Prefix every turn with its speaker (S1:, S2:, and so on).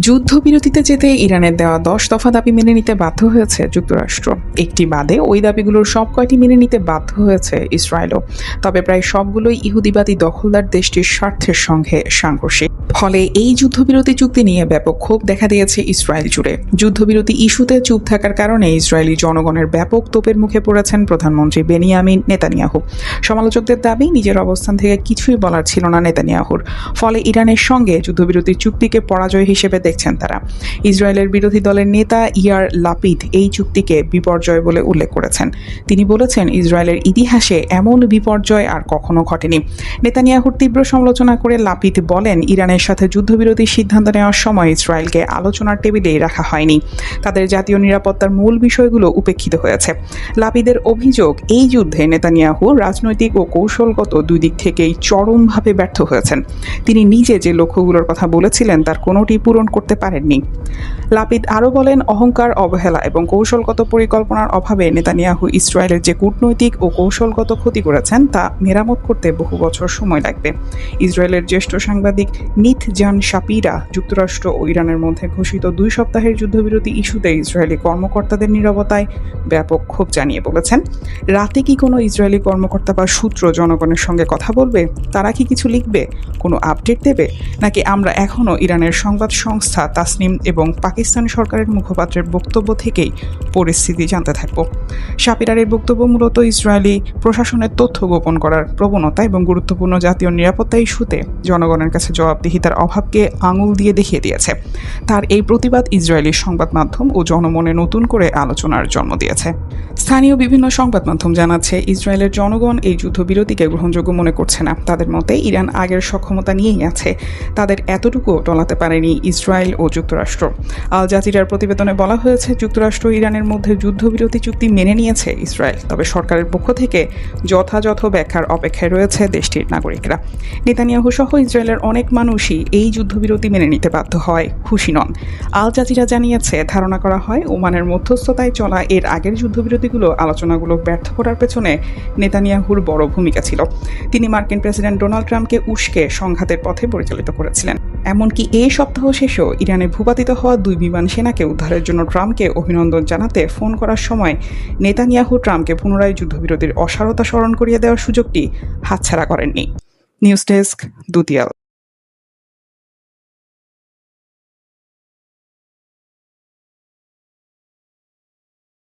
S1: যুদ্ধবিরতিতে যেতে ইরানের দেওয়া 10 দফা দাবি মেনে নিতে বাধ্য হয়েছে যুক্তরাষ্ট্র। একটি বাদে ওই দাবিগুলোর সব কয়টি মেনে নিতে বাধ্য হয়েছে ইসরায়েলও। তবে প্রায় সবগুলোই ইহুদিবাদী দখলদার দেশটির স্বার্থের সঙ্গে সাংঘর্ষিক। ফলে এই যুদ্ধবিরতি চুক্তি নিয়ে ব্যাপক ক্ষোভ দেখা দিয়েছে ইসরায়েল জুড়ে। যুদ্ধবিরতি ইস্যুতে চুপ থাকার কারণে ইসরায়েলি জনগণের ব্যাপক তোপের মুখে পড়েছেন প্রধানমন্ত্রী বেনিয়ামিন নেতানিয়াহু। সমালোচকদের দাবি, নিজের অবস্থান থেকে কিছুই বলার ছিল না নেতানিয়াহুর। ফলে ইরানের সঙ্গে যুদ্ধবিরতি চুক্তিকে পরাজয় হিসেবে দেখছেন তারা। ইসরায়েলের বিরোধী দলের নেতা ইয়ার লাপিদ এই চুক্তিকে বিপর্যয় বলে উল্লেখ করেছেন। তিনি বলেছেন, ইসরায়েলের ইতিহাসে এমন বিপর্যয় আর কখনো ঘটেনি। নেতানিয়াহুর তীব্র সমালোচনা করে লাপিদ বলেন, ইরানের সাথে যুদ্ধবিরতির সিদ্ধান্ত নেওয়ার সময় ইসরায়েলকে আলোচনার টেবিলেই রাখা হয়নি। তাদের জাতীয় নিরাপত্তার মূল বিষয়গুলো উপেক্ষিত হয়েছে। লাপিদের অভিযোগ, এই যুদ্ধে নেতানিয়াহু রাজনৈতিক ও কৌশলগত দুই দিক থেকেই চরমভাবে ব্যর্থ হয়েছেন। তিনি নিজে যে লক্ষ্যগুলোর কথা বলেছিলেন তার কোনোটি পূরণ করতে পারেননি। লাপিদ আরও বলেন, অহংকার, অবহেলা এবং কৌশলগত পরিকল্পনার অভাবে নেতানিয়াহু ইসরায়েলের যে কূটনৈতিক ও কৌশলগত ক্ষতি করেছেন তা মেরামত করতে বহু বছর সময় লাগবে। ইসরায়েলের জ্যেষ্ঠ সাংবাদিক নিথ জান শাপিরা যুক্তরাষ্ট্র ও ইরানের মধ্যে ঘোষিত 2 সপ্তাহের যুদ্ধবিরতি ইস্যুতে ইসরায়েলি কর্মকর্তাদের নীরবতায় ব্যাপক ক্ষোভ জানিয়ে বলেছেন, রাতে কি কোনো ইসরায়েলি কর্মকর্তা বা সূত্র জনগণের সঙ্গে কথা বলবে? তারা কি কিছু লিখবে, কোনো আপডেট দেবে, নাকি আমরা এখনও ইরানের সংবাদ সংস্থা তাসনিম এবং পাকিস্তান সরকারের মুখপাত্রের বক্তব্য থেকেই পরিস্থিতি জানতে থাকব? শাপিরারের বক্তব্য মূলত ইসরায়েলি প্রশাসনের তথ্য গোপন করার প্রবণতা এবং গুরুত্বপূর্ণ জাতীয় নিরাপত্তা ইস্যুতে জনগণের কাছে জবাবদিহিতার অভাবকে আঙুল দিয়ে দেখিয়ে দিয়েছে। তার এই প্রতিবাদ ইসরায়েলি সংবাদ মাধ্যম ও জনমনে নতুন করে আলোচনার জন্ম দিয়েছে। স্থানীয় বিভিন্ন সংবাদ মাধ্যম জানাচ্ছে, ইসরায়েলের জনগণ এই যুদ্ধবিরতিকে গ্রহণযোগ্য মনে করছে না। তাদের মতে ইরান আগের সক্ষমতা নিয়েই আছে, তাদের এতটুকুও টলাতে পারেনি ইসরায়েল ও যুক্তরাষ্ট্র। আল জাজিরার প্রতিবেদনে বলা হয়েছে, যুক্তরাষ্ট্র ইরানের মধ্যে যুদ্ধবিরতি চুক্তি মেনে নিয়েছে ইসরায়েল, তবে সরকারের পক্ষ থেকে যথাযথ ব্যাখ্যার অপেক্ষায় রয়েছে দেশটির নাগরিকরা। নেতানিয়াহু সহ ইসরায়েলের অনেক মানুষই এই যুদ্ধবিরতি মেনে নিতে বাধ্য হয়, খুশি নন। আল জাজিরা জানিয়েছে, ধারণা করা হয় ওমানের মধ্যস্থতায় চলা এর আগের যুদ্ধবিরতিগুলো আলোচনাগুলো ব্যর্থ করার পেছনে নেতানিয়াহুর বড় ভূমিকা ছিল। তিনি মার্কিন প্রেসিডেন্ট ডোনাল্ড ট্রাম্পকে উস্কে সংঘাতের পথে পরিচালিত করেছিলেন। এমনকি এই সপ্তাহ শেষেও ইরানে ভূপাতিত হওয়া 2 বিমান সেনাকে উদ্ধারের জন্য ট্রাম্পকে অভিনন্দন জানাতে ফোন করার সময় নেতানিয়াহু ট্রাম্পকে পুনরায় যুদ্ধবিরতির অসারতা স্মরণ করিয়ে দেওয়ার সুযোগটি হাতছাড়া করেননি। News desk, দুতিয়াল।